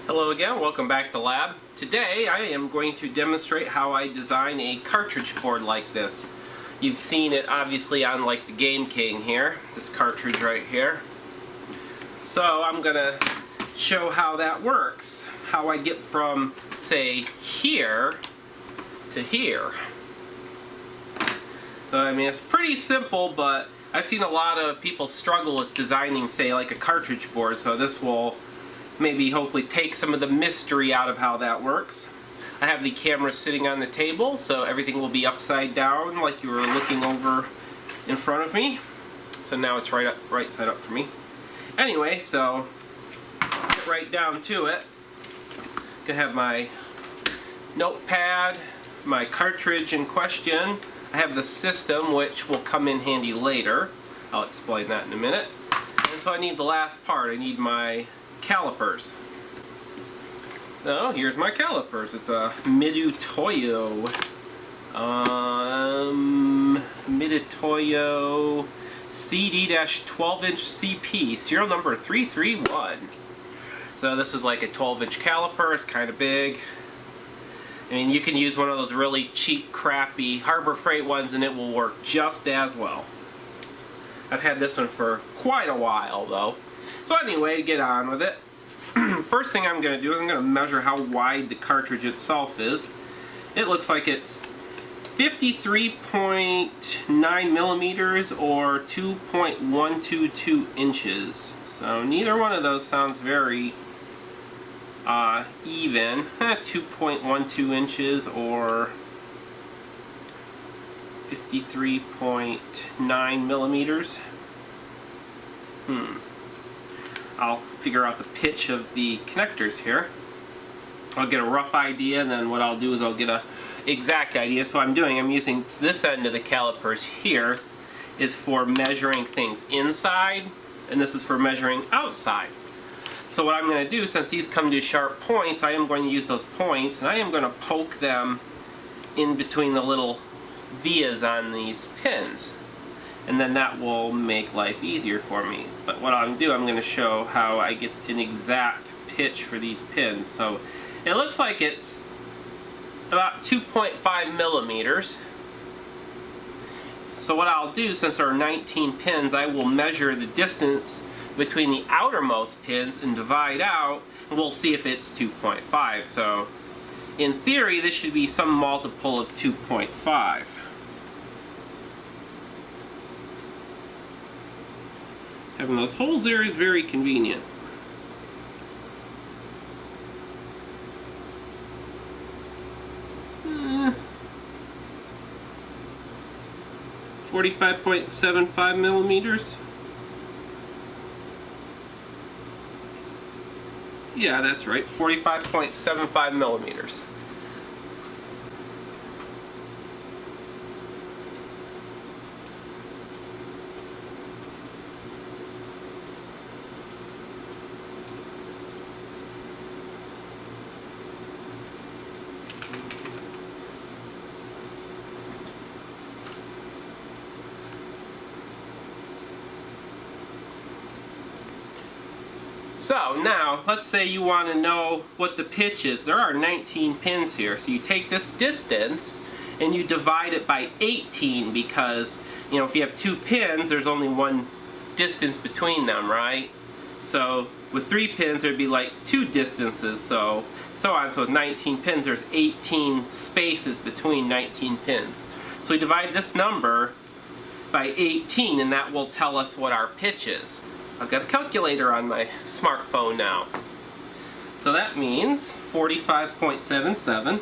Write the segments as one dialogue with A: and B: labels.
A: Hello again, welcome back to lab. Today I am going to demonstrate how I design a cartridge board like this. You've seen it obviously on like the Game King here, this cartridge right here. So I'm going to show how that works, how I get from say here to here. So I mean it's pretty simple, but I've seen a lot of people struggle with designing say like a cartridge board, so this will maybe hopefully take some of the mystery out of how that works. I have the camera sitting on the table, so everything will be upside down like you were looking over in front of me. So now it's right side up for me. Anyway, so get right down to it. I'm gonna have my notepad, my cartridge in question. I have the system, which will come in handy later. I'll explain that in a minute. And so I need the last part. I need my calipers. So here's my calipers. It's a Mitutoyo CD-12-inch CP, serial number 331. So this is like a 12-inch caliper. It's kind of big. I mean, you can use one of those really cheap, crappy Harbor Freight ones and it will work just as well. I've had this one for quite a while though. So anyway, to get on with it, first thing I'm going to do is I'm going to measure how wide the cartridge itself is. It looks like it's 53.9 millimeters or 2.122 inches. So neither one of those sounds very even. 2.12 inches or 53.9 millimeters. I'll figure out the pitch of the connectors here. I'll get a rough idea, and then what I'll do is I'll get a exact idea. So what I'm using this end of the calipers here is for measuring things inside, and this is for measuring outside. So what I'm going to do, since these come to sharp points, I am going to use those points, and I am going to poke them in between the little vias on these pins. And then that will make life easier for me. But what I'm going to show how I get an exact pitch for these pins. So it looks like it's about 2.5 millimeters. So what I'll do, since there are 19 pins, I will measure the distance between the outermost pins and divide out, and we'll see if it's 2.5. So in theory, this should be some multiple of 2.5. Having those holes there is very convenient. Eh, 45.75 millimeters. Yeah, that's right, 45.75 millimeters. So now, let's say you want to know what the pitch is. There are 19 pins here, so you take this distance and you divide it by 18 because, you know, if you have two pins, there's only one distance between them, right? So with 3 pins, there'd be like 2 distances, so on. So with 19 pins, there's 18 spaces between 19 pins. So we divide this number by 18, and that will tell us what our pitch is. I've got a calculator on my smartphone now. So that means 45.77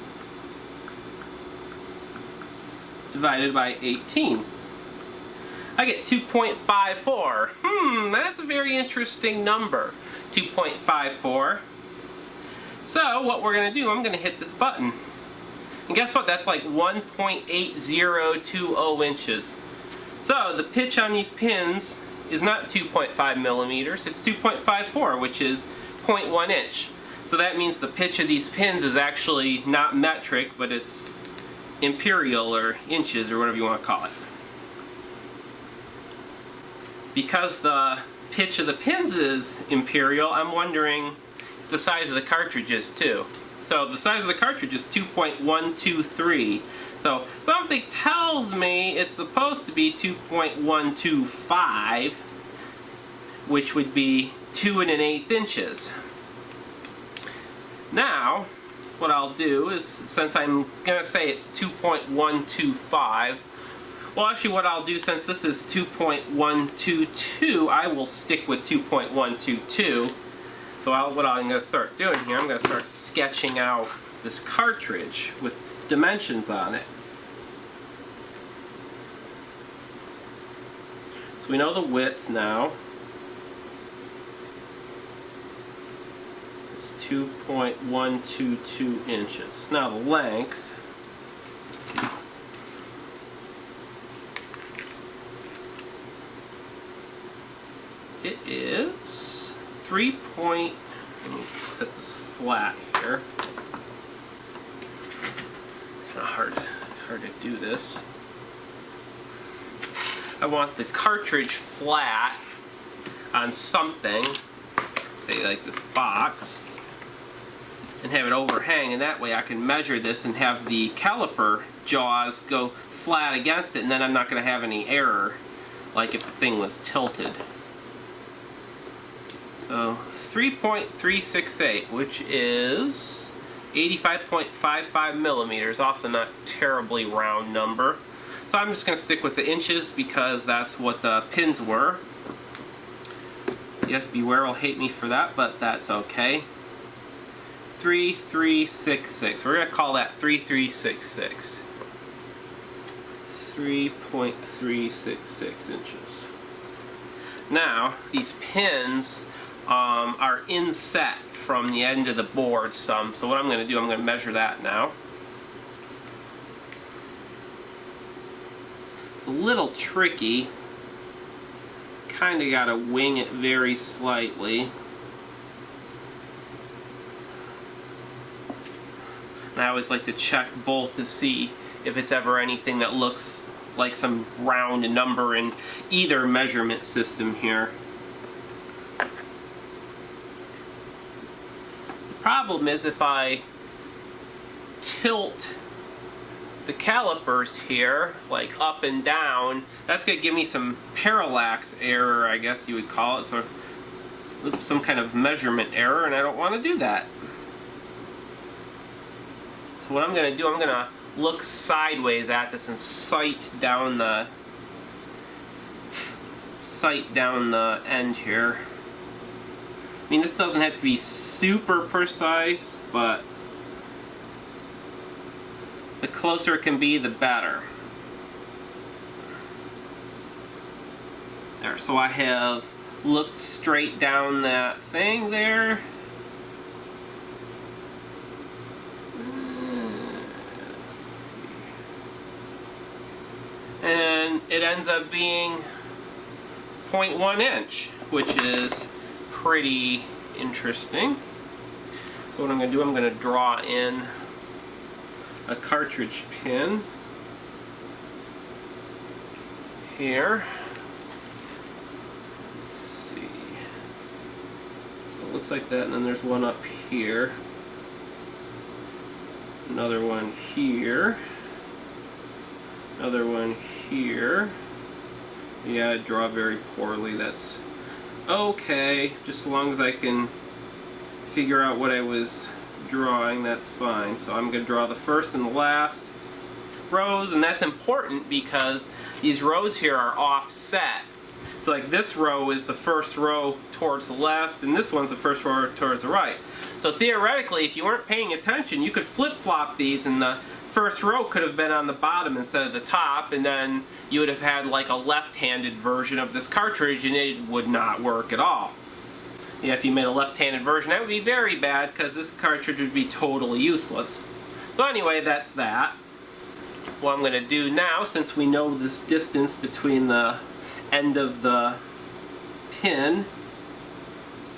A: divided by 18. I get 2.54. That's a very interesting number. 2.54. So what we're going to do, I'm going to hit this button. And guess what? That's like 1.8020 inches. So the pitch on these pins is not 2.5 millimeters, it's 2.54, which is 0.1 inch. So that means the pitch of these pins is actually not metric, but it's imperial or inches or whatever you want to call it. Because the pitch of the pins is imperial, I'm wondering the size of the cartridge is too. So the size of the cartridge is 2.123. So something tells me it's supposed to be 2.125, which would be 2 1/8 inches. Now, what I'll do is, since I'm going to say it's 2.125, well, actually what I'll do, since this is 2.122, I will stick with 2.122. So what I'm going to start doing here, I'm going to start sketching out this cartridge with dimensions on it. So we know the width now. It's 2.122 inches. Now the length, it is 3 point, let me set this flat here. It's kind of hard to do this. I want the cartridge flat on something, say like this box, and have it overhang, and that way I can measure this and have the caliper jaws go flat against it, and then I'm not going to have any error like if the thing was tilted. So 3.368, which is 85.55 millimeters, also not terribly round number. So I'm just going to stick with the inches because that's what the pins were. Yes, Beware will hate me for that, but that's okay. 3.366. We're going to call that 3.366. 3.366 inches. Now, these pins are inset from the end of the board some. So what I'm going to do, I'm going to measure that now. It's a little tricky. Kind of got to wing it very slightly. And I always like to check both to see if it's ever anything that looks like some round number in either measurement system here. The problem is if I tilt the calipers here, like up and down, that's going to give me some parallax error, I guess you would call it, so some kind of measurement error, and I don't want to do that. So what I'm going to do, I'm going to look sideways at this and sight down the end here. I mean, this doesn't have to be super precise, but the closer it can be, the better. There, so I have looked straight down that thing there. Let's see. And it ends up being 0.1 inch, which is pretty interesting. So what I'm going to do, I'm going to draw in a cartridge pin here. Let's see. So it looks like that, and then there's one up here. Another one here. Another one here. Yeah, I draw very poorly. That's okay. Just as long as I can figure out what I was drawing, that's fine. So I'm going to draw the first and the last rows, and that's important because these rows here are offset. So like this row is the first row towards the left, and this one's the first row towards the right. So theoretically, if you weren't paying attention, you could flip-flop these, and the first row could have been on the bottom instead of the top, and then you would have had like a left-handed version of this cartridge, and it would not work at all. Yeah, if you made a left-handed version, that would be very bad because this cartridge would be totally useless. So anyway, that's that. What I'm going to do now, since we know this distance between the end of the pin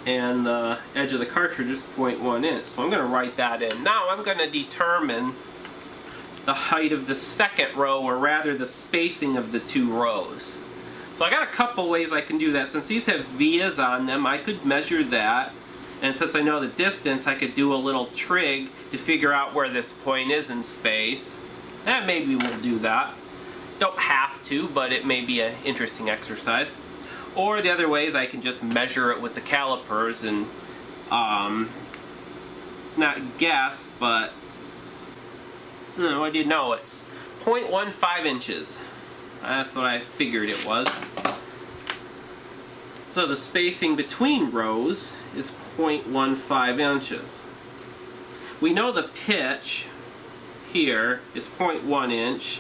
A: and the edge of the cartridge is 0.1 inch. So I'm going to write that in. Now I'm going to determine the height of the second row, or rather the spacing of the two rows. So I got a couple ways I can do that. Since these have vias on them, I could measure that And since I know the distance, I could do a little trig to figure out where this point is in space. And maybe we'll do that. Don't have to, but it may be an interesting exercise. Or the other way is I can just measure it with the calipers and not guess, but what do you know? It's 0.15 inches. That's what I figured it was. So the spacing between rows is 0.15 inches. We know the pitch here is 0.1 inch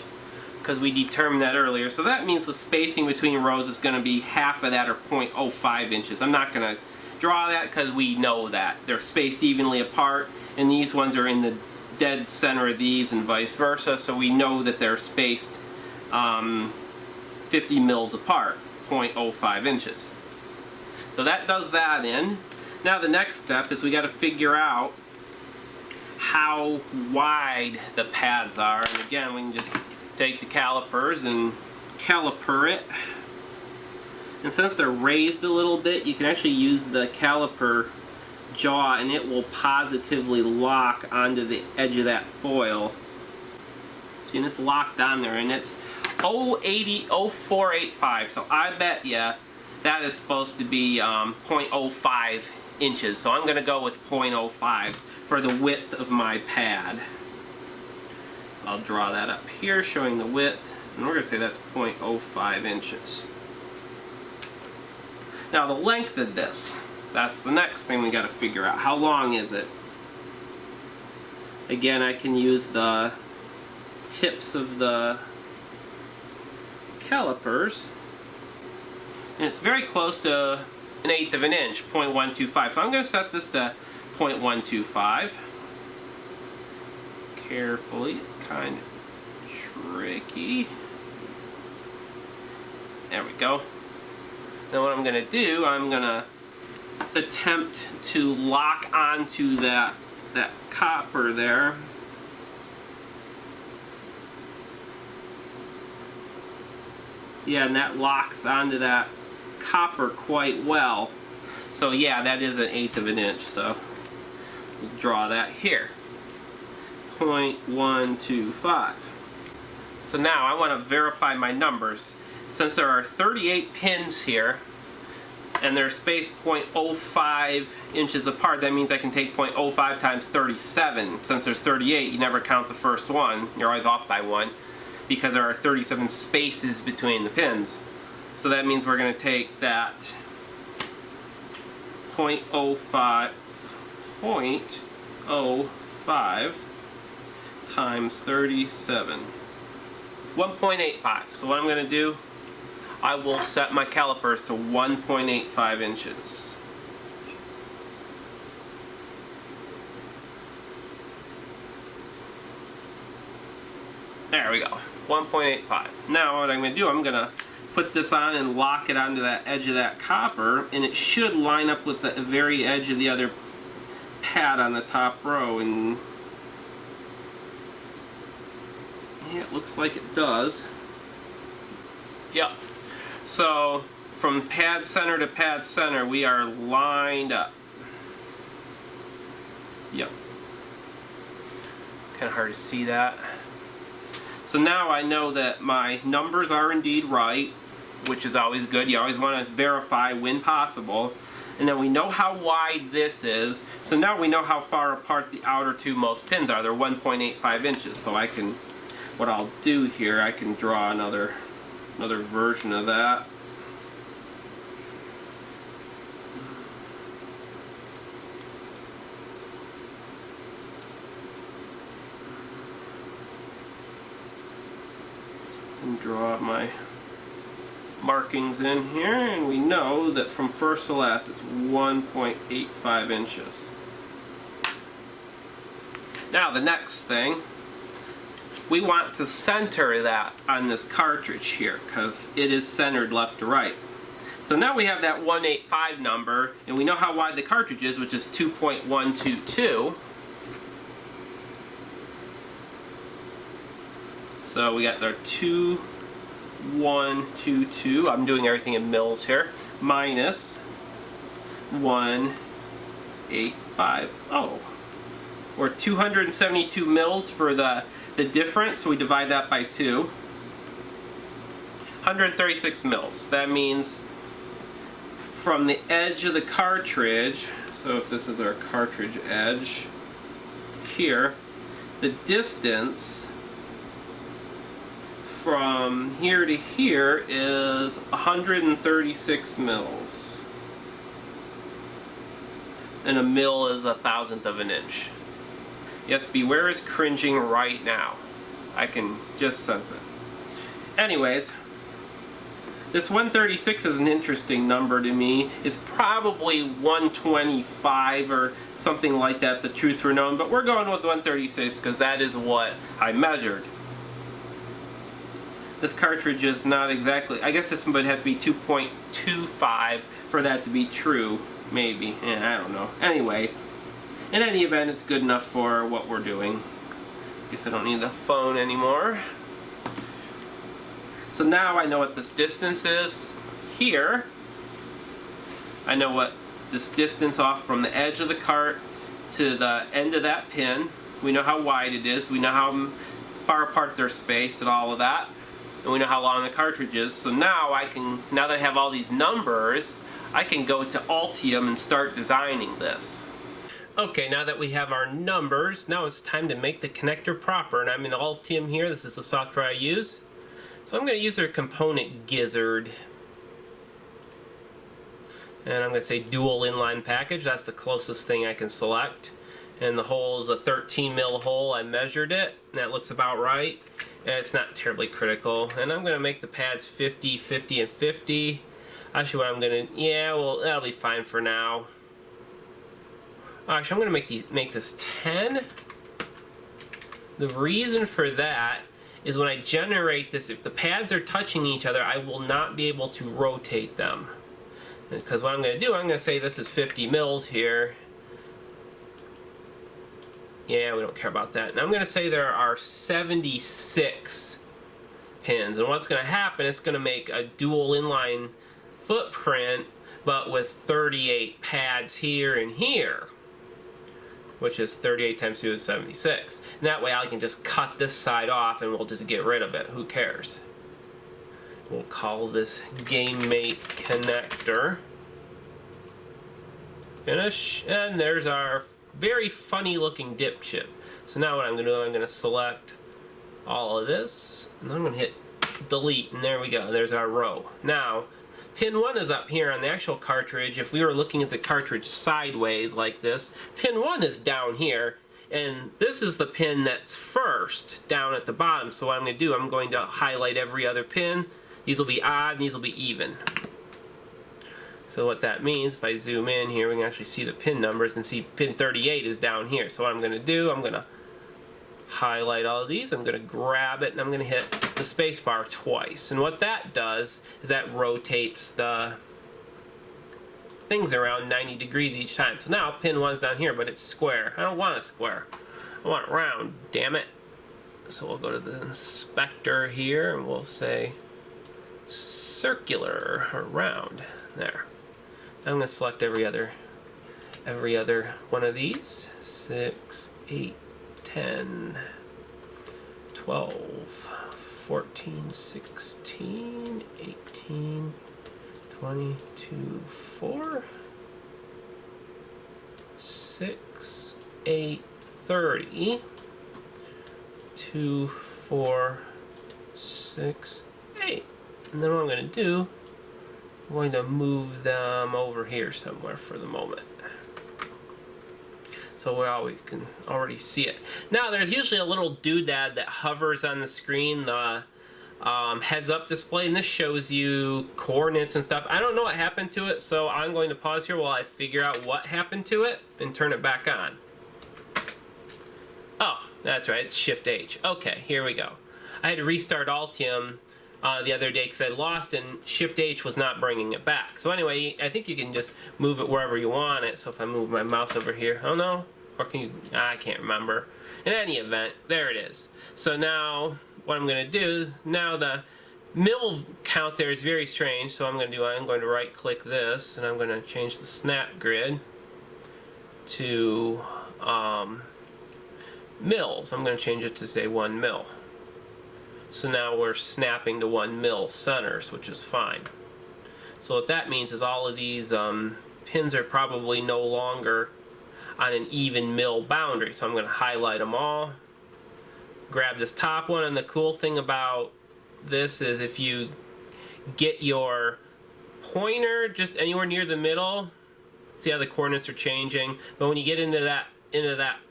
A: because we determined that earlier. So that means the spacing between rows is going to be half of that, or 0.05 inches. I'm not going to draw that because we know that. They're spaced evenly apart, and these ones are in the dead center of these and vice versa, so we know that they're spaced 50 mils apart, 0.05 inches. So that does that in. Now the next step is we got to figure out how wide the pads are. And again, we can just take the calipers and caliper it. And since they're raised a little bit, you can actually use the caliper jaw and it will positively lock onto the edge of that foil. See, and it's locked on there, and it's 0485. So I bet you that is supposed to be 0.05 inches. So I'm going to go with 0.05 for the width of my pad. So I'll draw that up here showing the width, and we're going to say that's 0.05 inches. Now the length of this, that's the next thing we got to figure out. How long is it? Again, I can use the tips of the calipers, and it's very close to 1/8 of an inch, 0.125. So I'm going to set this to 0.125. Carefully, it's kind of tricky. There we go. Then what I'm going to do, I'm going to attempt to lock onto that copper there. Yeah, and that locks onto that copper quite well. So yeah, that is 1/8 of an inch, so we'll draw that here. 0.125. So now I want to verify my numbers. Since there are 38 pins here, and they're spaced 0.05 inches apart, that means I can take 0.05 times 37. Since there's 38, you never count the first one. You're always off by one, because there are 37 spaces between the pins. So that means we're going to take that 0.05 times 37. 1.85. So what I'm going to do, I will set my calipers to 1.85 inches. There we go, 1.85. Now what I'm going to do, I'm going to put this on and lock it onto that edge of that copper, and it should line up with the very edge of the other pad on the top row, and yeah, it looks like it does. Yep. So from pad center to pad center, we are lined up. Yep. It's kind of hard to see that. So now I know that my numbers are indeed right, which is always good. You always want to verify when possible. And then we know how wide this is. So now we know how far apart the outer two most pins are. They're 1.85 inches. So I can, what I'll do here, I can draw another version of that. And draw my markings in here, and we know that from first to last it's 1.85 inches. Now the next thing, we want to center that on this cartridge here, because it is centered left to right. So now we have that 185 number, and we know how wide the cartridge is, which is 2.122. So we got our 2.122. I'm doing everything in mils here. Minus 1 0.850. Or 272 mils for the difference, so we divide that by 2. 136 mils. That means from the edge of the cartridge, so if this is our cartridge edge here, the distance from here to here is 136 mils. And a mil is 1/1000th of an inch. Yes, Beware is cringing right now. I can just sense it. Anyways, this 136 is an interesting number to me. It's probably 125 or something like that if the truth were known, but we're going with 136 because that is what I measured. This cartridge is not exactly, I guess this would have to be 2.25 for that to be true, maybe. I don't know. Anyway, in any event, it's good enough for what we're doing. Guess I don't need the phone anymore. So now I know what this distance is here. I know what this distance off from the edge of the cart to the end of that pin. We know how wide it is. We know how far apart they're spaced and all of that. And we know how long the cartridge is. So now now that I have all these numbers, I can go to Altium and start designing this. Okay, now that we have our numbers, now it's time to make the connector proper. And I'm in Altium here. This is the software I use. So I'm going to use their component gizzard. And I'm going to say dual inline package. That's the closest thing I can select. And the hole is a 13 mil hole. I measured it. And that looks about right. And it's not terribly critical. And I'm going to make the pads 50, 50, and 50. Actually, what I'm going to... Yeah, well, that'll be fine for now. Actually, I'm going to make this 10. The reason for that is when I generate this, if the pads are touching each other, I will not be able to rotate them. Because what I'm going to do, I'm going to say this is 50 mils here. Yeah, we don't care about that. And I'm going to say there are 76 pins. And what's going to happen, it's going to make a dual inline footprint, but with 38 pads here and here, which is 38 times 2 is 76. And that way I can just cut this side off and we'll just get rid of it. Who cares? We'll call this Gamate connector. Finish. And there's our very funny looking dip chip. So now what I'm going to do, I'm going to select all of this. And I'm going to hit delete. And there we go. There's our row. Now, pin 1 is up here on the actual cartridge. If we were looking at the cartridge sideways like this, pin 1 is down here, and this is the pin that's first down at the bottom. So what I'm going to do, I'm going to highlight every other pin. These will be odd, and these will be even. So what that means, if I zoom in here, we can actually see the pin numbers and see pin 38 is down here. So what I'm going to do, I'm going to highlight all of these, I'm going to grab it, and I'm going to hit the space bar twice. And what that does is that rotates the things around 90 degrees each time. So now pin 1's down here, but it's square. I don't want a square. I want it round, damn it. So we'll go to the inspector here and we'll say circular or round. There. I'm going to select every other one of these. 6, 8, 10, 12, 14, 16, 18, 22, 4, 6, 8, 30, 2, 4, 6, 8. And then what I'm going to do, I'm going to move them over here somewhere for the moment. So we always can already see it. Now there's usually a little doodad that hovers on the screen, the heads-up display, and this shows you coordinates and stuff. I don't know what happened to it, so I'm going to pause here while I figure out what happened to it and turn it back on. Oh, that's right, it's Shift-H. Okay, here we go. I had to restart Altium the other day because I lost and Shift-H was not bringing it back. So anyway, I think you can just move it wherever you want it. So if I move my mouse over here, oh no, or can you, I can't remember. In any event, there it is. So now what I'm going to do, now the mil count there is very strange, so I'm going to right click this and I'm going to change the snap grid. to mils. I'm going to change it to say 1 mil. So now we're snapping to 1 mil centers, which is fine. So what that means is all of these pins are probably no longer on an even mil boundary. So I'm going to highlight them all, grab this top one, and the cool thing about this is if you get your pointer just anywhere near the middle, see how the coordinates are changing, but when you get into that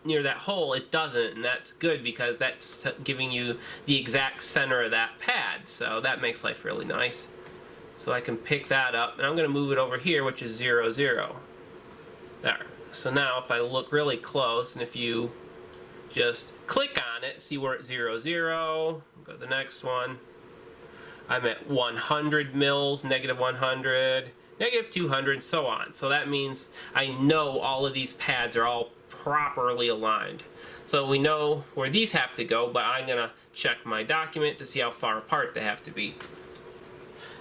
A: near that hole, it doesn't, and that's good because that's giving you the exact center of that pad, so that makes life really nice. So I can pick that up, and I'm going to move it over here, which is 0, 0. There. So now if I look really close, and if you just click on it, see where it's 0, 0, go to the next one. I'm at 100 mils, negative 100, negative 200, so on. So that means I know all of these pads are all properly aligned. So we know where these have to go, but I'm going to check my document to see how far apart they have to be.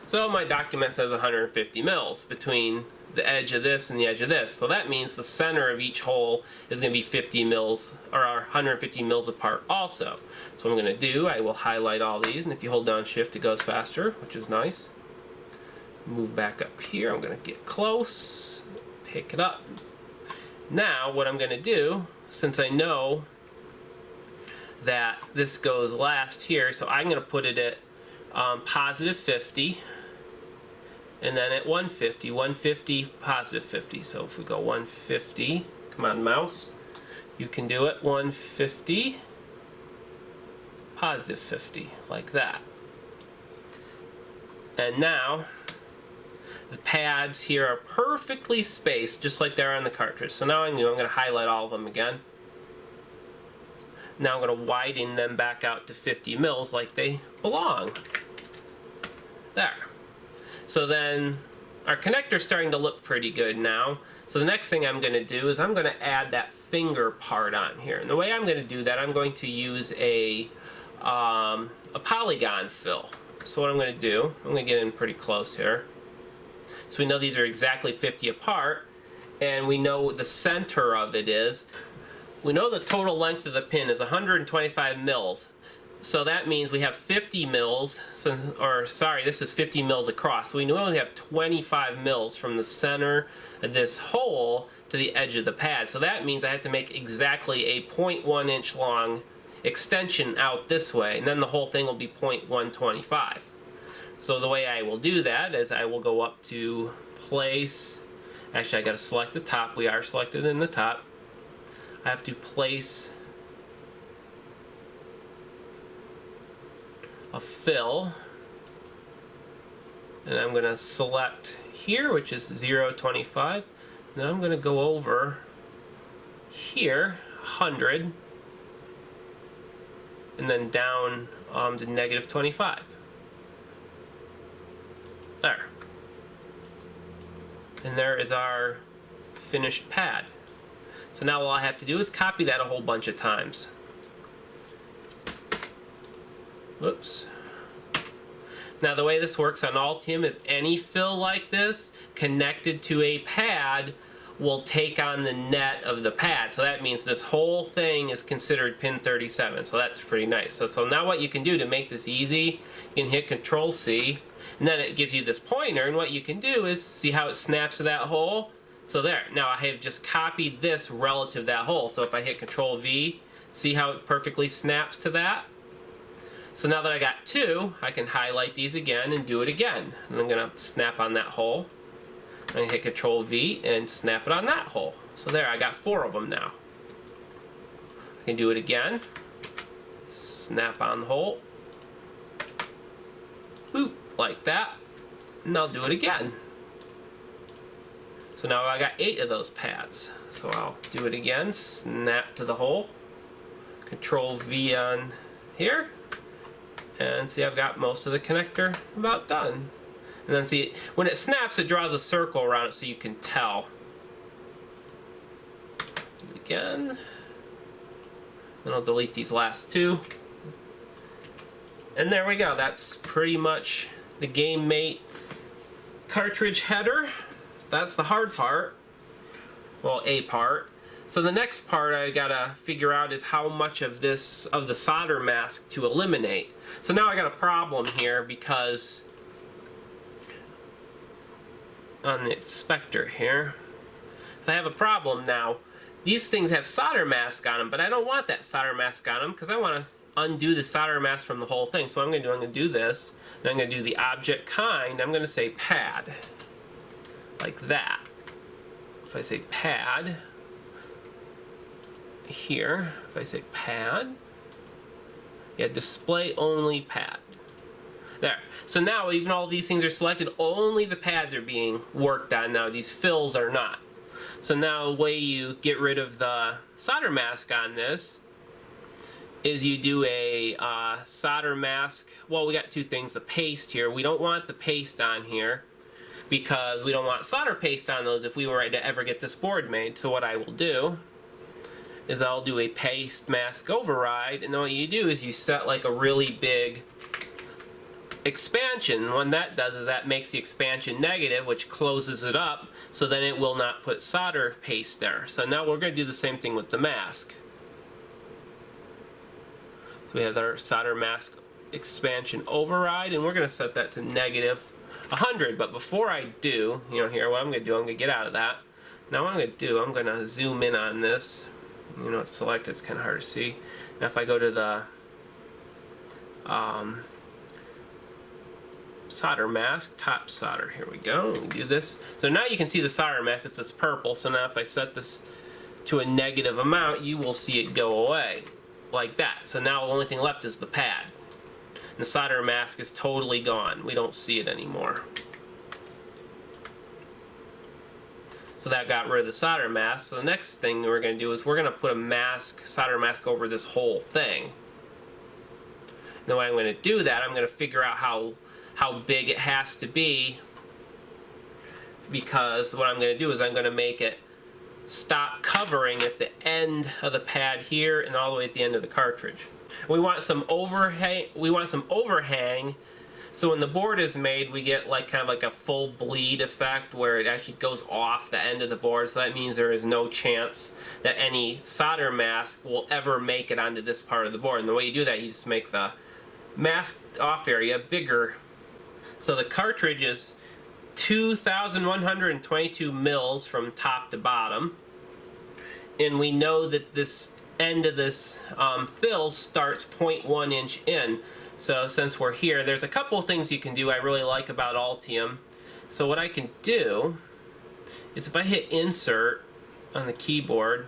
A: So my document says 150 mils between the edge of this and the edge of this. So that means the center of each hole is going to be 50 mils, or 150 mils apart also. So what I'm going to do, I will highlight all these, and if you hold down shift it goes faster, which is nice. Move back up here, I'm going to get close, pick it up. Now what I'm going to do, since I know that this goes last here, so I'm going to put it at positive 50, and then at 150, 150, positive 50. So if we go 150, come on mouse, you can do it, 150, positive 50, like that. And now the pads here are perfectly spaced, just like they are on the cartridge. So now I'm going to highlight all of them again. Now I'm going to widen them back out to 50 mils like they belong. There. So then our connector's starting to look pretty good now. So the next thing I'm going to do is I'm going to add that finger part on here. And the way I'm going to do that, I'm going to use a polygon fill. So what I'm going to do, I'm going to get in pretty close here. So we know these are exactly 50 apart, and we know the center of it is. We know the total length of the pin is 125 mils. So that means we have 50 mils, or sorry, this is 50 mils across. So we know we have 25 mils from the center of this hole to the edge of the pad. So that means I have to make exactly a 0.1 inch long extension out this way, and then the whole thing will be 0.125. So the way I will do that is I will go up to place, actually I got to select the top, we are selected in the top. I have to place a fill, and I'm going to select here, which is 0.25. Then I'm going to go over here, 100, and then down to negative 25. There. And there is our finished pad. So now all I have to do is copy that a whole bunch of times. Whoops. Now the way this works on Altium is any fill like this connected to a pad will take on the net of the pad. So that means this whole thing is considered pin 37. So that's pretty nice. So now what you can do to make this easy, you can hit Control C, and then it gives you this pointer, and what you can do is see how it snaps to that hole. So there. Now I have just copied this relative to that hole. So if I hit Control V, see how it perfectly snaps to that? So now that I got two, I can highlight these again and do it again. And I'm going to snap on that hole. I'm going to hit Control V and snap it on that hole. So there, I got 4 of them now. I can do it again. Snap on the hole. Boop, like that. And I'll do it again. So now I got 8 of those pads. So I'll do it again, snap to the hole. Control V on here. And see, I've got most of the connector about done. And then see, when it snaps, it draws a circle around it so you can tell. Do it again. Then I'll delete these last 2. And there we go. That's pretty much the Gamate cartridge header. That's the hard part. Well, a part. So the next part I gotta figure out is how much of this, of the solder mask to eliminate. So now I got a problem here because on the inspector here, so I have a problem now. These things have solder mask on them, but I don't want that solder mask on them because I want to undo the solder mask from the whole thing. So what I'm going to do this, and I'm going to do the object kind, I'm going to say pad, like that. If I say pad, here, if I say pad, yeah, display only pad. There. So now even all these things are selected, only the pads are being worked on now. These fills are not. So now the way you get rid of the solder mask on this is you do a solder mask. Well, we got two things. The paste here. We don't want the paste on here because we don't want solder paste on those if we were to ever get this board made. So what I will do is I'll do a paste mask override, and then what you do is you set like a really big expansion. What that does is that makes the expansion negative, which closes it up, so then it will not put solder paste there. So now we're going to do the same thing with the mask. So we have our solder mask expansion override, and we're going to set that to negative 100. But before I do, here, what I'm going to do, I'm going to get out of that. Now what I'm going to do, I'm going to zoom in on this. It's selected, it's kind of hard to see. Now if I go to the solder mask, top solder, here we go, we do this. So now you can see the solder mask, it's this purple. So now if I set this to a negative amount, you will see it go away, like that. So now the only thing left is the pad. And the solder mask is totally gone. We don't see it anymore. So that got rid of the solder mask. So the next thing we're going to do is we're going to put a mask, solder mask over this whole thing. And the way I'm going to do that, I'm going to figure out how big it has to be, because what I'm going to do is I'm going to make it stop covering at the end of the pad here and all the way at the end of the cartridge. We want some overhang. So when the board is made, we get like kind of like a full bleed effect where it actually goes off the end of the board. So that means there is no chance that any solder mask will ever make it onto this part of the board. And the way you do that, you just make the mask off area bigger. So the cartridge is 2,122 mils from top to bottom. And we know that this end of this fill starts 0.1 inch in. So since we're here, there's a couple of things you can do I really like about Altium. So what I can do is if I hit insert on the keyboard,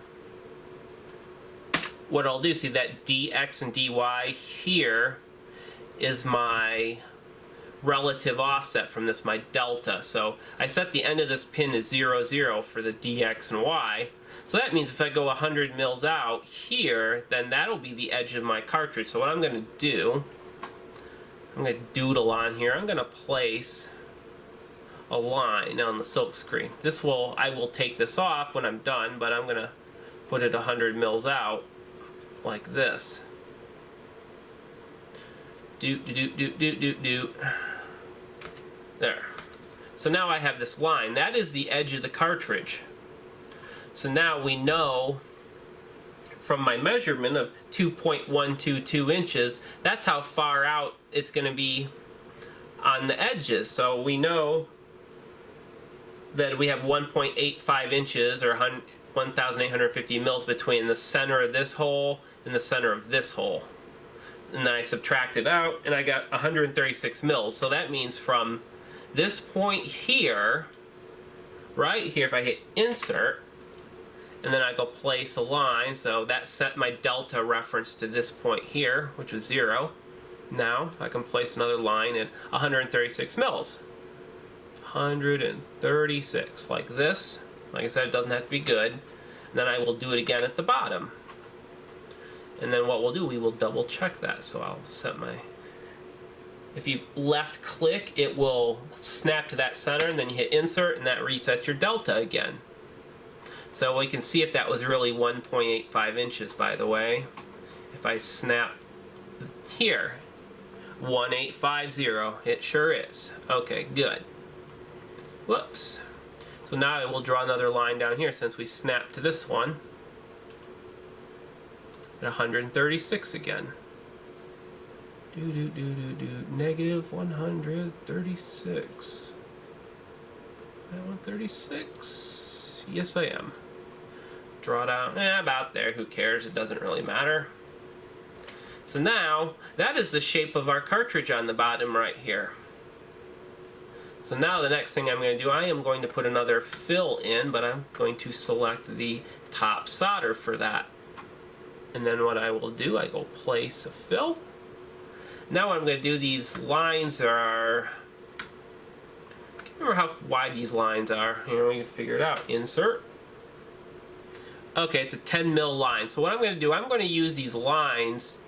A: what I'll do, see that DX and DY here is my relative offset from this, my delta. So I set the end of this pin to 0, 0 for the DX and Y. So that means if I go 100 mils out here, then that'll be the edge of my cartridge. So what I'm going to do, I'm going to doodle on here. I'm going to place a line on the silk screen. I will take this off when I'm done, but I'm going to put it 100 mils out like this. Do. There. So now I have this line. That is the edge of the cartridge. So now we know from my measurement of 2.122 inches, that's how far out it's going to be on the edges. So we know that we have 1.85 inches or 1,850 mils between the center of this hole and the center of this hole. And then I subtract it out and I got 136 mils. So that means from this point here, right here, if I hit insert, and then I go place a line, so that set my delta reference to this point here, which was 0. Now I can place another line at 136 mils. 136, like this. Like I said, it doesn't have to be good. And then I will do it again at the bottom. And then what we'll do, we will double check that. So I'll set my, if you left click, it will snap to that center, and then you hit insert, and that resets your delta again. So we can see if that was really 1.85 inches, by the way. If I snap here, 1850, it sure is. Okay, good. Whoops. So now I will draw another line down here since we snapped to this one. at 136 again. Negative 136. At 136. Yes, I am. Draw down. About there. Who cares? It doesn't really matter. So now, that is the shape of our cartridge on the bottom right here. So now the next thing I'm going to do, I am going to put another fill in, but I'm going to select the top solder for that. And then what I will do, I go place a fill. Now what I'm going to do, these lines are, I can't remember how wide these lines are. Here, we can figure it out. Insert. Okay, it's a 10 mil line. So what I'm going to do, I'm going to use these lines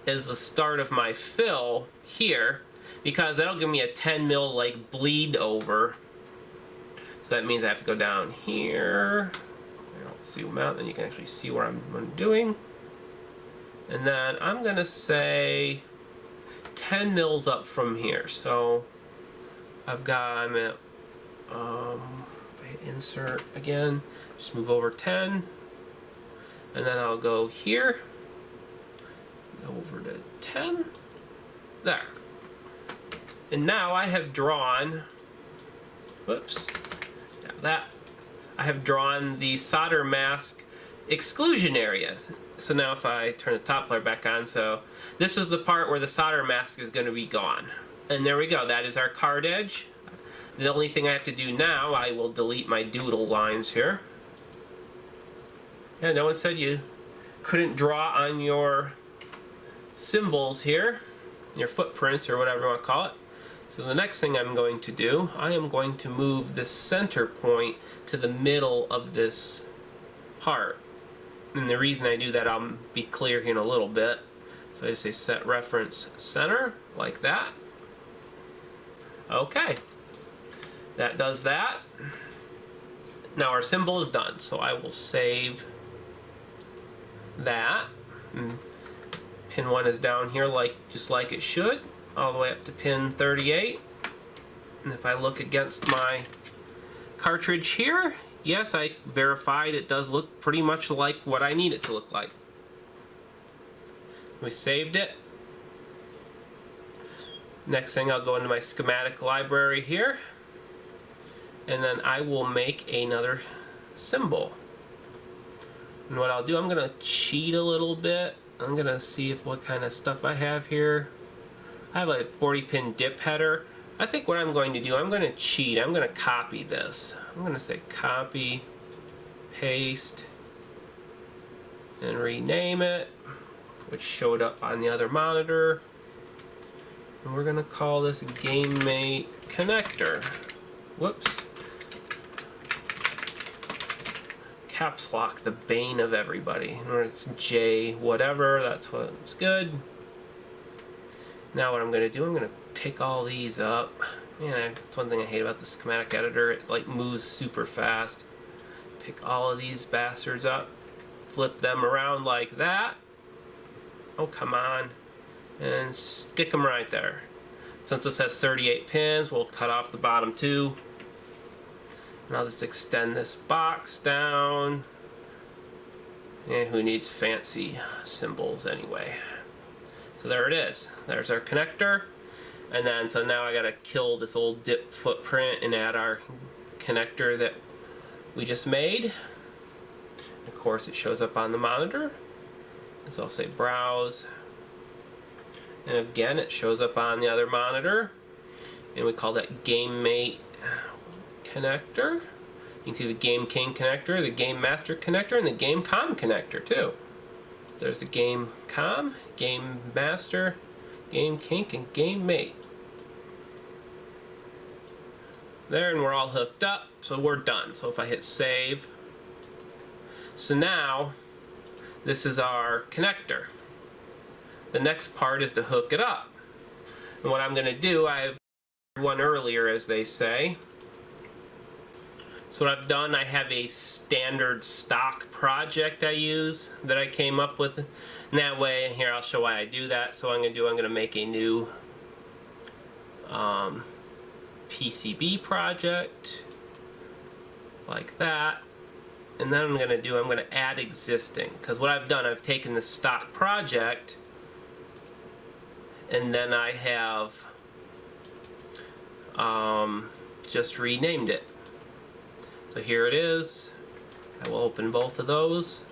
A: as the start of my fill here, because that'll give me a 10 mil like bleed over. So that means I have to go down here. I'll zoom out, then you can actually see what I'm doing. And then I'm going to say 10 mils up from here. So I'm at, if I hit insert again, just move over 10. And then I'll go here, go over to 10. There. And now I have drawn, whoops, now that, I have drawn the solder mask exclusion areas. So now if I turn the top layer back on, so this is the part where the solder mask is going to be gone. And there we go, that is our card edge. The only thing I have to do now, I will delete my doodle lines here. Yeah, no one said you couldn't draw on your symbols here, your footprints or whatever you want to call it. So the next thing I'm going to do, I am going to move the center point to the middle of this part. And the reason I do that, I'll be clear here in a little bit. So I just say set reference center, like that. Okay, that does that. Now our symbol is done, so I will save that. And pin 1 is down here just like it should, all the way up to pin 38. And if I look against my cartridge here, yes, I verified it does look pretty much like what I need it to look like. We saved it. Next thing, I'll go into my schematic library here, and then I will make another symbol. And what I'll do, I'm going to cheat a little bit. I'm going to see what kind of stuff I have here. I have a 40-pin dip header. I think what I'm going to do, I'm going to cheat. I'm going to copy this. I'm going to say copy, paste, and rename it, which showed up on the other monitor. And we're going to call this Gamate connector. Whoops. Caps lock, the bane of everybody. Or it's J whatever, that's what's good. Now what I'm going to do, I'm going to pick all these up. Man, that's one thing I hate about the schematic editor. It like moves super fast. Pick all of these bastards up, flip them around like that. Oh, come on. And stick them right there. Since this has 38 pins, we'll cut off the bottom 2. And I'll just extend this box down. And who needs fancy symbols anyway? So there it is. There's our connector. And then, so now I gotta kill this old dip footprint and add our connector that we just made. Of course, it shows up on the monitor. So I'll say browse. And again, it shows up on the other monitor. And we call that Gamate connector. You can see the Game King connector, the Game Master connector, and the Game Com connector too. There's the Game Com, Game Master, Game King, and Game Mate. There, and we're all hooked up, so we're done. So if I hit save, so now this is our connector. The next part is to hook it up. And what I'm going to do, I have one earlier, as they say. So what I've done, I have a standard stock project I use that I came up with. And that way, here I'll show why I do that. So what I'm going to do, I'm going to make a new PCB project like that. and then I'm going to add existing, because what I've done, I've taken the stock project and then I have just renamed it. So here it is. I will open both of those.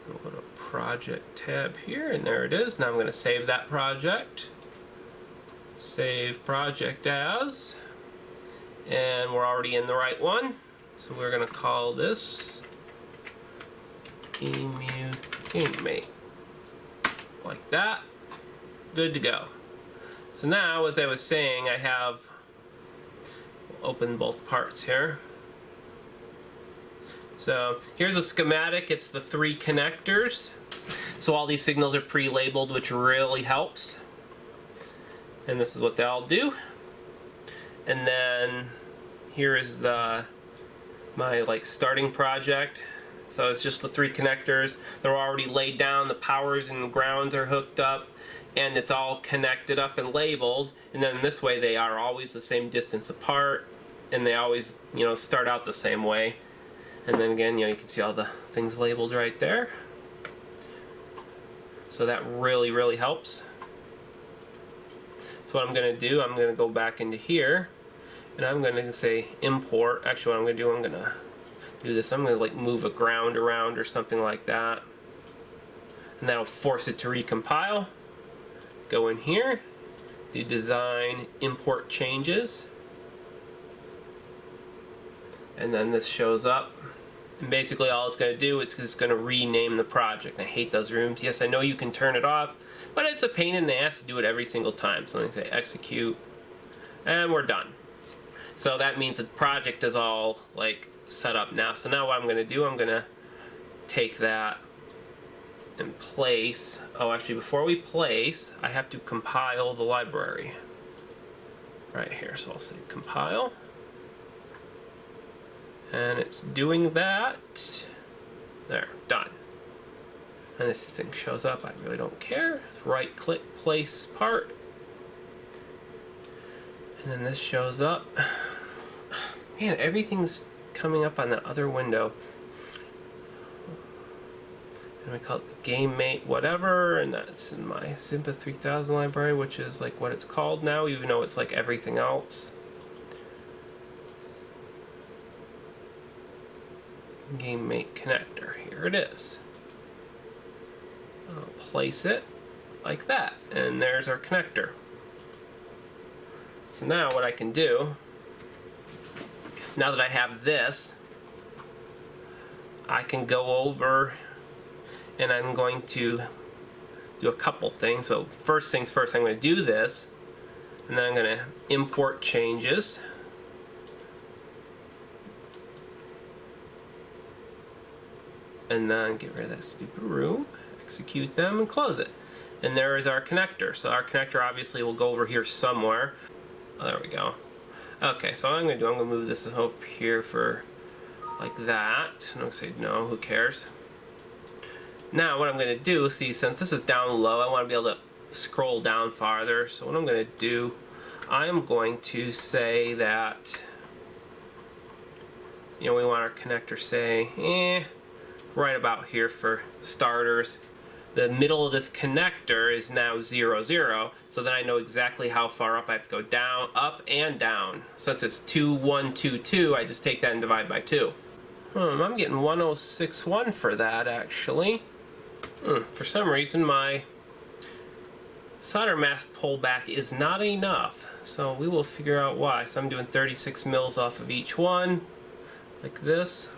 A: I'll go to project tab here, and there it is. Now I'm going to save that project. Save project as, and we're already in the right one. So we're going to call this Gamate. Like that. Good to go. So now, as I was saying, I have opened both parts here. So here's a schematic. It's the 3 connectors. So all these signals are pre-labeled, which really helps. And this is what they all do. And then here is my starting project. So it's just the 3 connectors. They're already laid down. The powers and grounds are hooked up, and it's all connected up and labeled. And then this way they are always the same distance apart, and they always, start out the same way. And then again, you can see all the things labeled right there. So that really, really helps. So what I'm going to do, I'm going to go back into here, and I'm going to say import. Actually, what I'm going to do, I'm going to do this. I'm going to move a ground around or something like that, and that'll force it to recompile. Go in here, do design, import changes, and then this shows up. And basically all it's going to do is it's going to rename the project. I hate those rooms. Yes, I know you can turn it off, but it's a pain in the ass to do it every single time. So let me say execute, and we're done. So that means the project is all set up now. So now what I'm going to do, I'm going to take that and place. Oh, actually, before we place, I have to compile the library right here. So I'll say compile, and it's doing that. There, done. And this thing shows up. I really don't care. Right click, place part, and then this shows up. Man, everything's coming up on that other window. And we call it Gamate whatever, and that's in my Simpa 3000 library, which is what it's called now, even though it's everything else. Gamate connector, here it is. I'll place it like that, and there's our connector. So now what I can do, now that I have this, I can go over and I'm going to do a couple things. So first things first, I'm going to do this, and then I'm going to import changes. And then get rid of that stupid room, execute them, and close it. And there is our connector. So our connector obviously will go over here somewhere. Oh, there we go. Okay, so what I'm going to do, I'm going to move this up here for that. I'm going to say no, who cares? Now what I'm going to do, see, since this is down low, I want to be able to scroll down farther. So what I'm going to do, I'm going to say that, we want our connector say, right about here for starters. The middle of this connector is now 0, 0, so then I know exactly how far up I have to go down, up, and down. Since it's 2, 1, 2, 2, I just take that and divide by 2. I'm getting 1061 for that, actually. For some reason, my solder mask pullback is not enough, so we will figure out why. So I'm doing 36 mils off of each one, like this.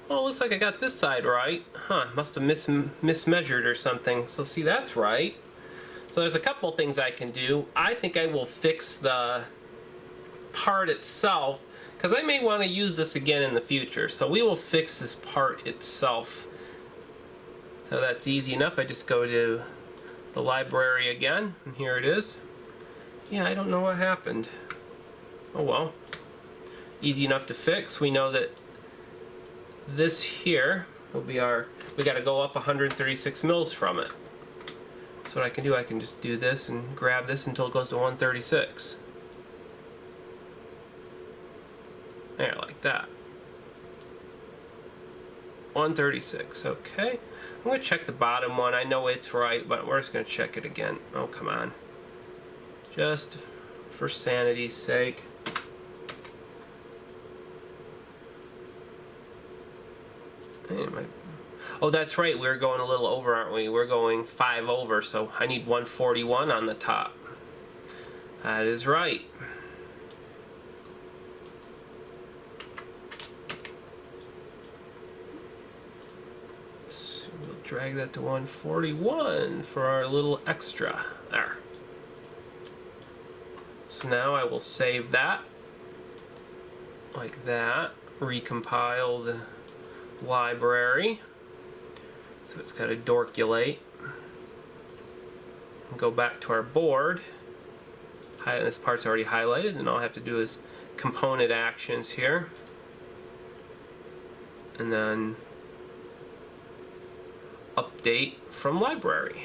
A: Oh, looks like I got this side right. Must have mismeasured or something. So see, that's right. So there's a couple things I can do. I think I will fix the part itself, because I may want to use this again in the future. So we will fix this part itself. So that's easy enough. I just go to the library again, and here it is. Yeah, I don't know what happened. Oh well. Easy enough to fix. We know that this here will be our, we got to go up 136 mils from it. So what I can do, I can just do this and grab this until it goes to 136. There, like that. 136, okay. I'm going to check the bottom one. I know it's right, but we're just going to check it again. Oh, come on. Just for sanity's sake. Oh, that's right. We're going a little over, aren't we? We're going 5 over, so I need 141 on the top. That is right. So we'll drag that to 141 for our little extra. There. So now I will save that. Like that. Recompile the library. So it's got to dorculate. And go back to our board. This part's already highlighted, and all I have to do is component actions here. And then update from library.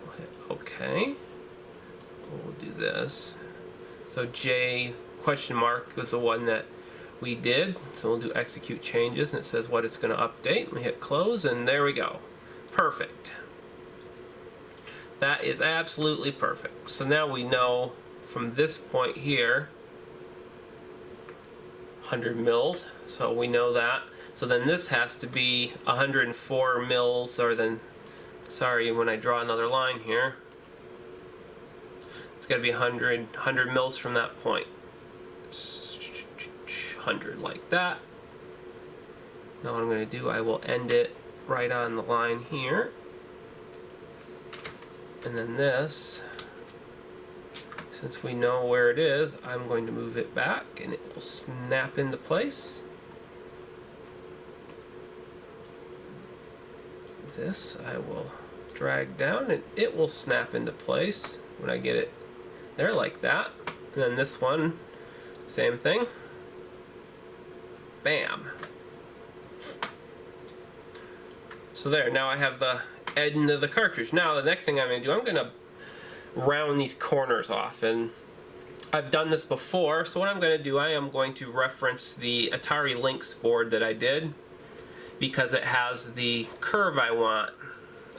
A: We'll hit OK. We'll do this. So J question mark was the one that we did, so we'll do execute changes, and it says what it's going to update. We hit close, and there we go. Perfect. That is absolutely perfect. So now we know from this point here, 100 mils, so we know that. So then this has to be 104 mils, or then, sorry, when I draw another line here, it's got to be 100 mils from that point. 100 like that. Now what I'm going to do, I will end it right on the line here. And then this, since we know where it is, I'm going to move it back and it will snap into place. This I will drag down and it will snap into place when I get it there like that. And then this one, same thing. Bam. So there, now I have the end of the cartridge. Now the next thing I'm going to do, I'm going to round these corners off, and I've done this before, so what I'm going to do, I am going to reference the Atari Lynx board that I did, because it has the curve I want.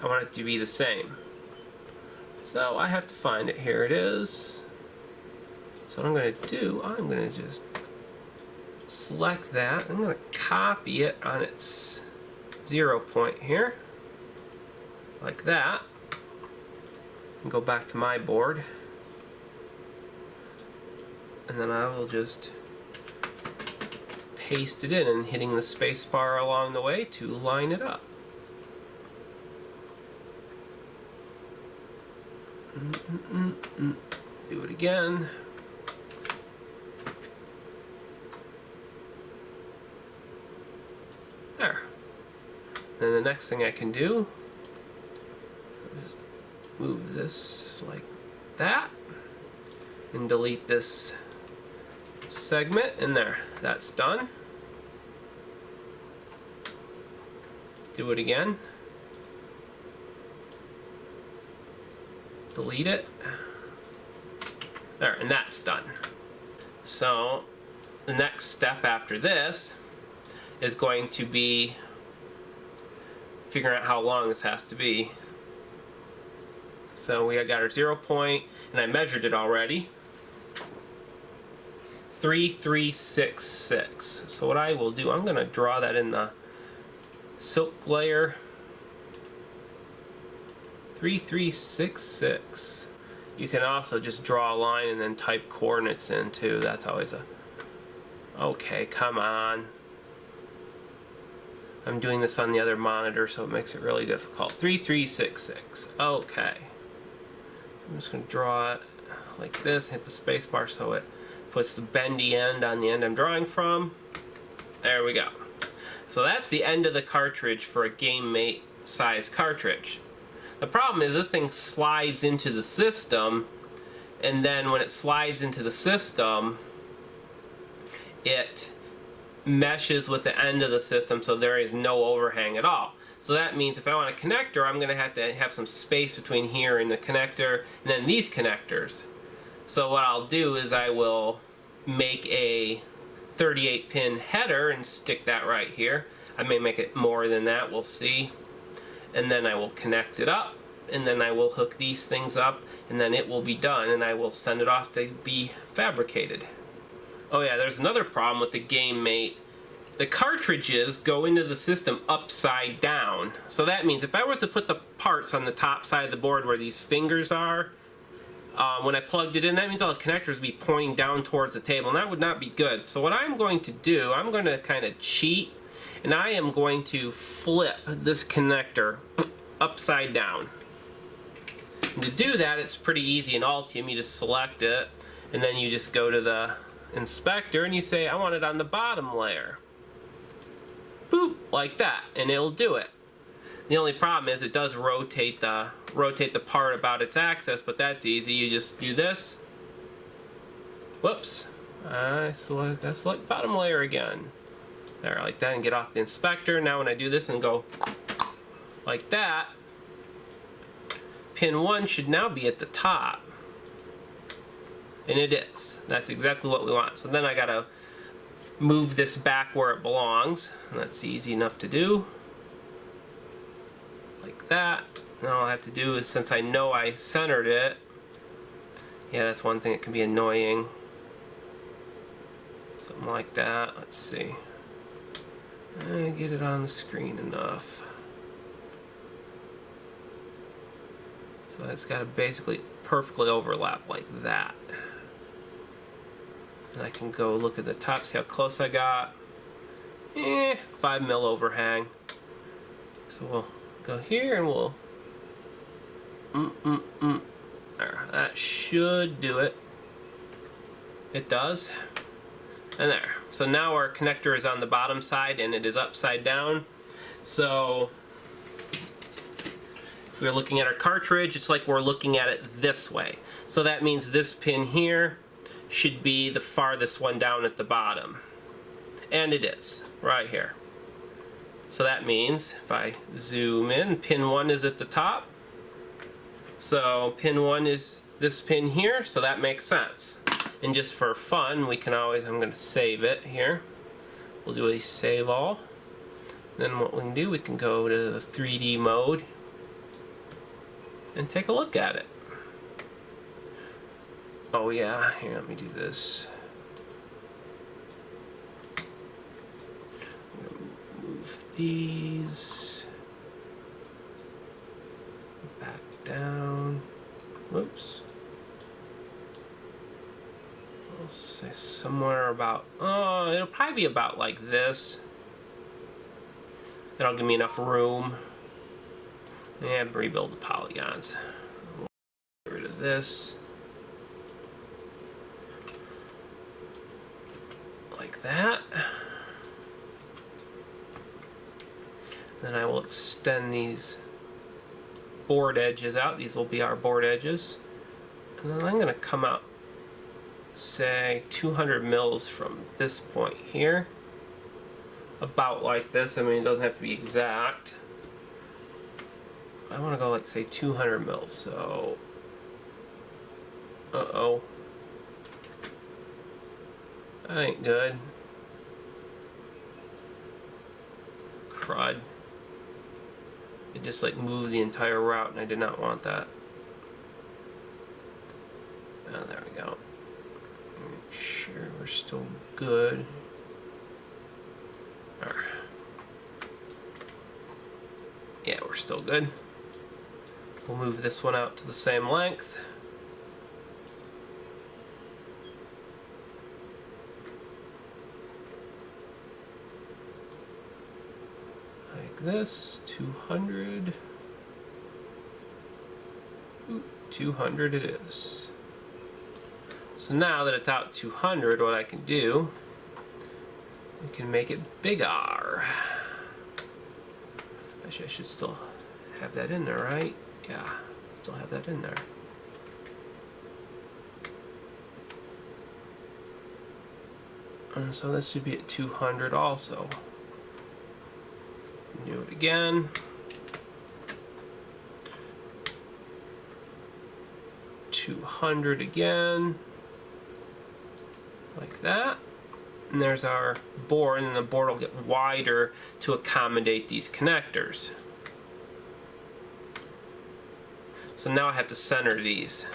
A: I want it to be the same. So I have to find it. Here it is. So what I'm going to do, I'm going to just select that. I'm going to copy it on its 0 point here, like that, and go back to my board, and then I will just paste it in and hitting the space bar along the way to line it up. Do it again. There. Then the next thing I can do is move this like that and delete this segment, and there, that's done. Do it again. Delete it. There, and that's done. So the next step after this is going to be figuring out how long this has to be. So we got our 0 point, and I measured it already. 3366. So what I will do, I'm going to draw that in the silk layer. 3366. You can also just draw a line and then type coordinates in too. That's always a... Okay, come on. I'm doing this on the other monitor, so it makes it really difficult. 3366. Okay. I'm just going to draw it like this, hit the space bar so it puts the bendy end on the end I'm drawing from. There we go. So that's the end of the cartridge for a Gamate size cartridge. The problem is this thing slides into the system, and then when it slides into the system, it meshes with the end of the system, so there is no overhang at all. So that means if I want a connector, I'm going to have some space between here and the connector, and then these connectors. So what I'll do is I will make a 38 pin header and stick that right here. I may make it more than that, we'll see. And then I will connect it up, and then I will hook these things up, and then it will be done, and I will send it off to be fabricated. Oh yeah, there's another problem with the Gamate. The cartridges go into the system upside down. So that means if I was to put the parts on the top side of the board where these fingers are, when I plugged it in, that means all the connectors would be pointing down towards the table, and that would not be good. So what I'm going to do, I'm going to kind of cheat, and I am going to flip this connector upside down. And to do that, it's pretty easy in Altium. You just select it, and then you just go to the inspector, and you say, I want it on the bottom layer. Boop, like that, and it'll do it. The only problem is it does rotate the part about its axis, but that's easy. You just do this. Whoops. I select bottom layer again. There, like that, and get off the inspector. Now when I do this and go like that, pin 1 should now be at the top. And it is. That's exactly what we want. So then I gotta move this back where it belongs. And that's easy enough to do. Like that. Now all I have to do is, since I know I centered it, yeah, that's one thing that can be annoying. Something like that. Let's see. Get it on the screen enough. So it's got to basically perfectly overlap like that. And I can go look at the top, see how close I got. 5 mil overhang. So we'll go here and we'll there, that should do it. It does. And there. So now our connector is on the bottom side and it is upside down. So if we're looking at our cartridge, it's like we're looking at it this way. So that means this pin here should be the farthest one down at the bottom. And it is, right here. So that means if I zoom in, pin 1 is at the top. So pin 1 is this pin here, so that makes sense. And just for fun, we can always, I'm going to save it here. We'll do a save all. Then what we can do, we can go to the 3D mode and take a look at it. Oh yeah, here, let me do this. I'm going to move these back down. Whoops. I'll say somewhere about, it'll probably be about like this. That'll give me enough room. And rebuild the polygons. Get rid of this. Like that. Then I will extend these board edges out. These will be our board edges. And then I'm going to come out, say 200 mils from this point here. About like this. I mean, it doesn't have to be exact. I want to go like, say 200 mils. So, uh-oh. That ain't good. Crud. It just like moved the entire route and I did not want that. Oh, there we go. Make sure we're still good. Yeah, we're still good. We'll move this one out to the same length. Like this, 200. Ooh, 200 it is. So now that it's out 200, what I can do, we can make it bigger. Actually, I should still have that in there, right? Yeah, still have that in there. And so this should be at 200 also. Do it again. 200 again, like that. And there's our board, and the board will get wider to accommodate these connectors. So now I have to center these.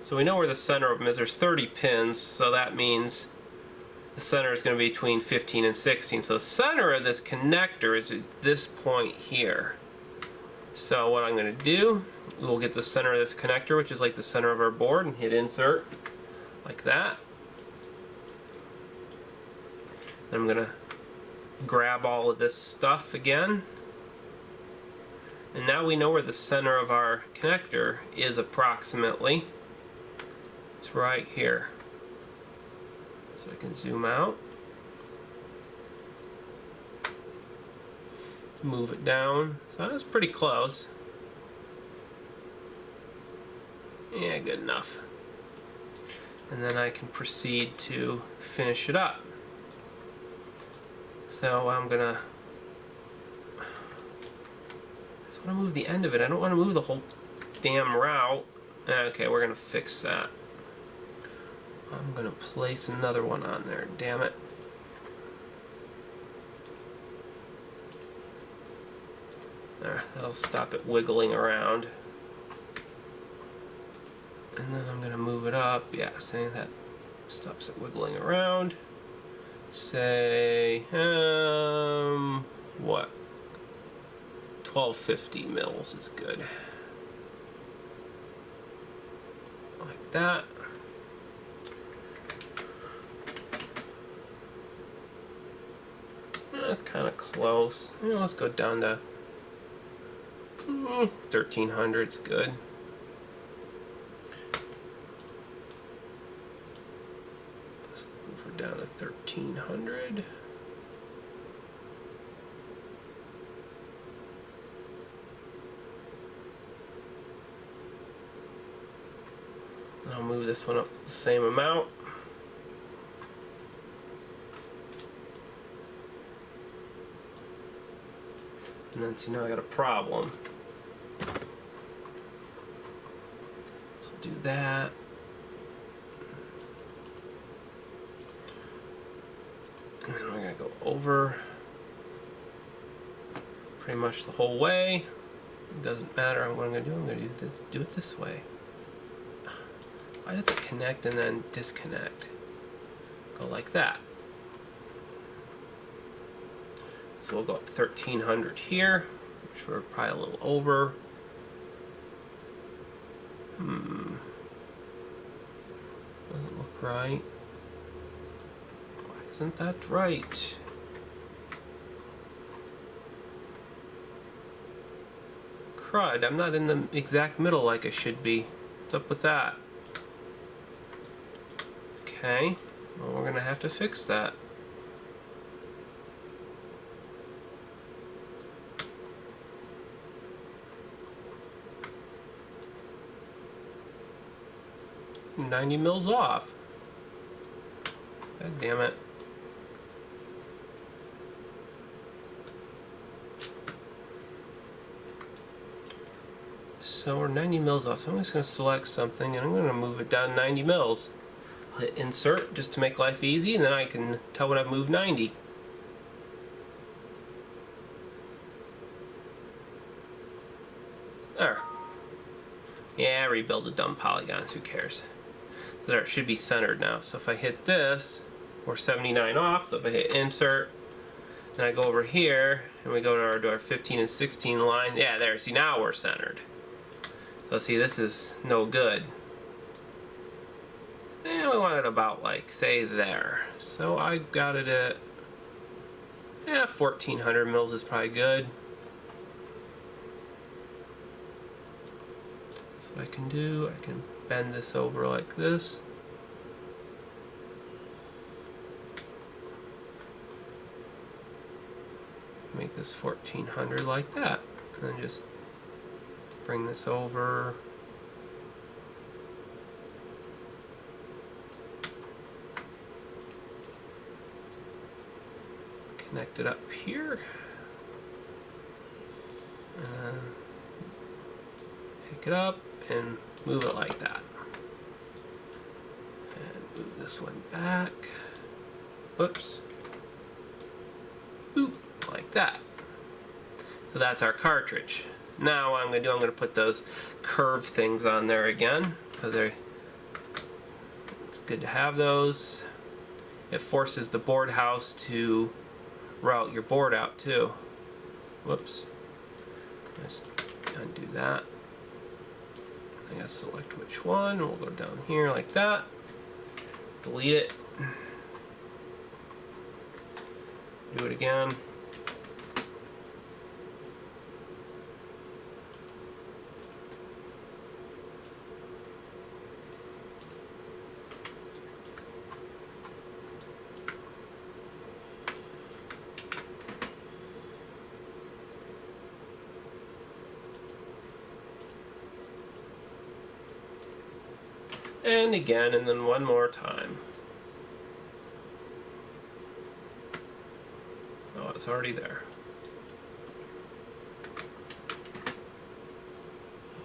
A: So we know where the center of them is. There's 30 pins, so that means the center is going to be between 15 and 16. So the center of this connector is at this point here. So what I'm going to do, we'll get the center of this connector, which is like the center of our board, and hit insert like that. Then I'm going to grab all of this stuff again. And now we know where the center of our connector is approximately. It's right here. So I can zoom out. Move it down. So that's pretty close. Yeah, good enough. And then I can proceed to finish it up. So I'm gonna I want to move the end of it. I don't want to move the whole damn route. Okay, we're gonna fix that. I'm gonna place another one on there. Damn it. There, that'll stop it wiggling around. And then I'm gonna move it up. Yeah, say that stops it wiggling around. Say, what? 1250 mils is good. Like that. That's kind of close. Let's go down to 1300 is good. Let's move her down to 1300. I'll move this one up the same amount. And then see, now I got a problem. So do that. And then we're gonna go over pretty much the whole way. It doesn't matter what I'm gonna do. I'm gonna do it this way. Why does it connect and then disconnect? Go like that. So we'll go up 1300 here, which we're probably a little over. Doesn't look right. Why isn't that right? Crud, I'm not in the exact middle like I should be. What's up with that? Okay, well, we're gonna have to fix that. $90 mils off. God damn it. So we're 90 mils off. So I'm just going to select something and I'm going to move it down 90 mils. I'll hit insert just to make life easy, and then I can tell when I've moved 90. There. Yeah, rebuild the dumb polygons, who cares? So there, it should be centered now. So if I hit this, we're 79 off. So if I hit insert, and I go over here, and we go to our 15 and 16 line, yeah, there, see, now we're centered. So see, this is no good. And we want it about, like, say there. So I got it at, yeah, 1400 mils is probably good. So what I can do, I can bend this over like this. Make this 1400 like that. And then just bring this over. Connect it up here. Pick it up and move it like that. And move this one back. Whoops. Oop, like that. So that's our cartridge. Now what I'm going to do, I'm going to put those curved things on there again, because it's good to have those. It forces the board house to route your board out too. Whoops. Just undo that. I gotta select which one. We'll go down here like that. Delete it. Do it again. And again, and then one more time. Oh, it's already there.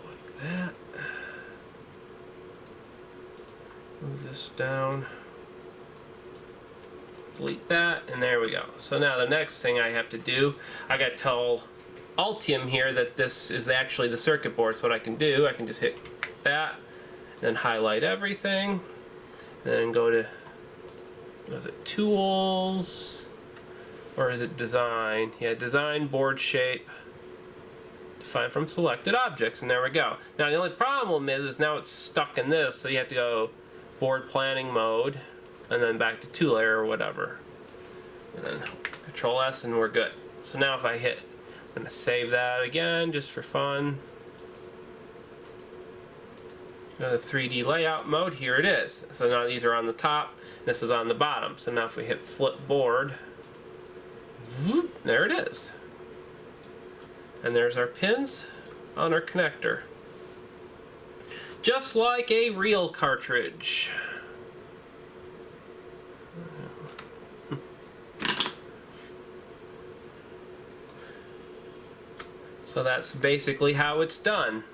A: Like that. Move this down. Delete that, and there we go. So now the next thing I have to do, I got to tell Altium here that this is actually the circuit board. So what I can do, I can just hit that, then highlight everything, and then go to, was it tools, or is it design? Yeah, design board shape, define from selected objects, and there we go. Now the only problem is now it's stuck in this, so you have to go board planning mode, and then back to 2-layer or whatever. And then Control S and we're good. So now if I hit, I'm gonna save that again just for fun. Go to 3D layout mode, here it is. So now these are on the top, this is on the bottom. So now if we hit flip board, whoop, there it is. And there's our pins on our connector. Just like a real cartridge. So that's basically how it's done.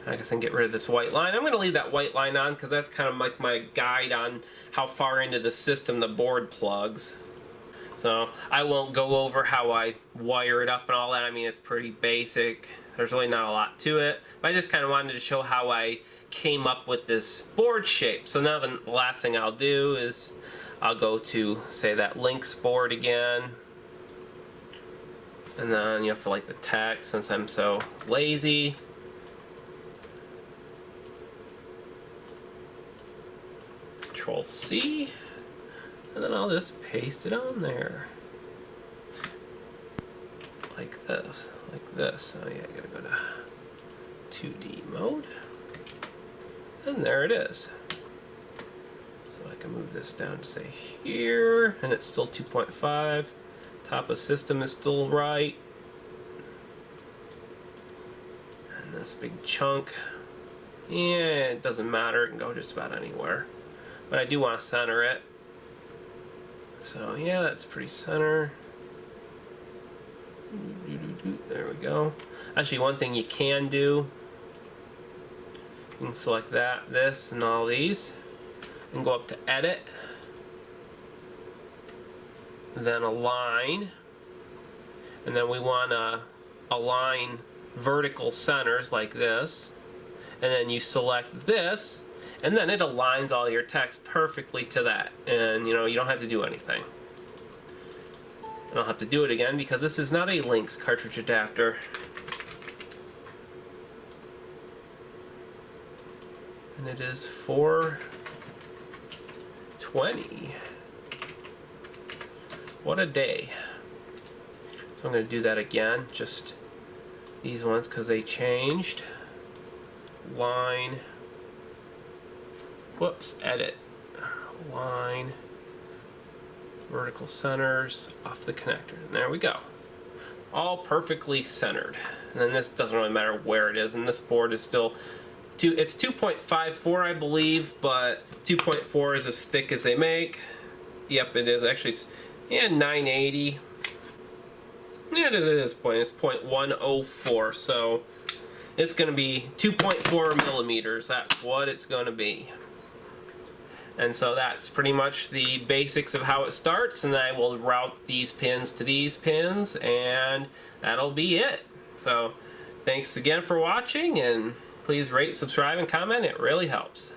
A: I guess I can get rid of this white line. I'm going to leave that white line on because that's kind of like my guide on how far into the system the board plugs. So I won't go over how I wire it up and all that. I mean, it's pretty basic. There's really not a lot to it. But I just kind of wanted to show how I came up with this board shape. So now the last thing I'll do is I'll go to, say, that links board again. And then, you know, for like the text, since I'm so lazy, Control C, and then I'll just paste it on there. Like this, like this. Oh yeah, I gotta go to 2D mode. And there it is. So I can move this down to say here, and it's still 2.5. Top of system is still right. And this big chunk, yeah, it doesn't matter, it can go just about anywhere. But I do want to center it. So yeah, that's pretty center. There we go. Actually, one thing you can do, you can select that, this, and all these, and go up to Edit, then Align, and then we want to align vertical centers like this, and then you select this, and then it aligns all your text perfectly to that, and you know, you don't have to do anything. I don't have to do it again because this is not a Lynx cartridge adapter. And it is 420. What a day. So I'm going to do that again, just these ones because they changed. Line. Whoops, edit. Line. Vertical centers off the connector. And there we go. All perfectly centered. And then this doesn't really matter where it is. And this board is still, it's 2.54 I believe, but 2.4 is as thick as they make. Yep, it is. Actually, it's 980. Yeah, it is point. It's 0.104, so it's going to be 2.4 millimeters. That's what it's going to be. And so that's pretty much the basics of how it starts, and then I will route these pins to these pins, and that'll be it. So thanks again for watching, and please rate, subscribe, and comment. It really helps.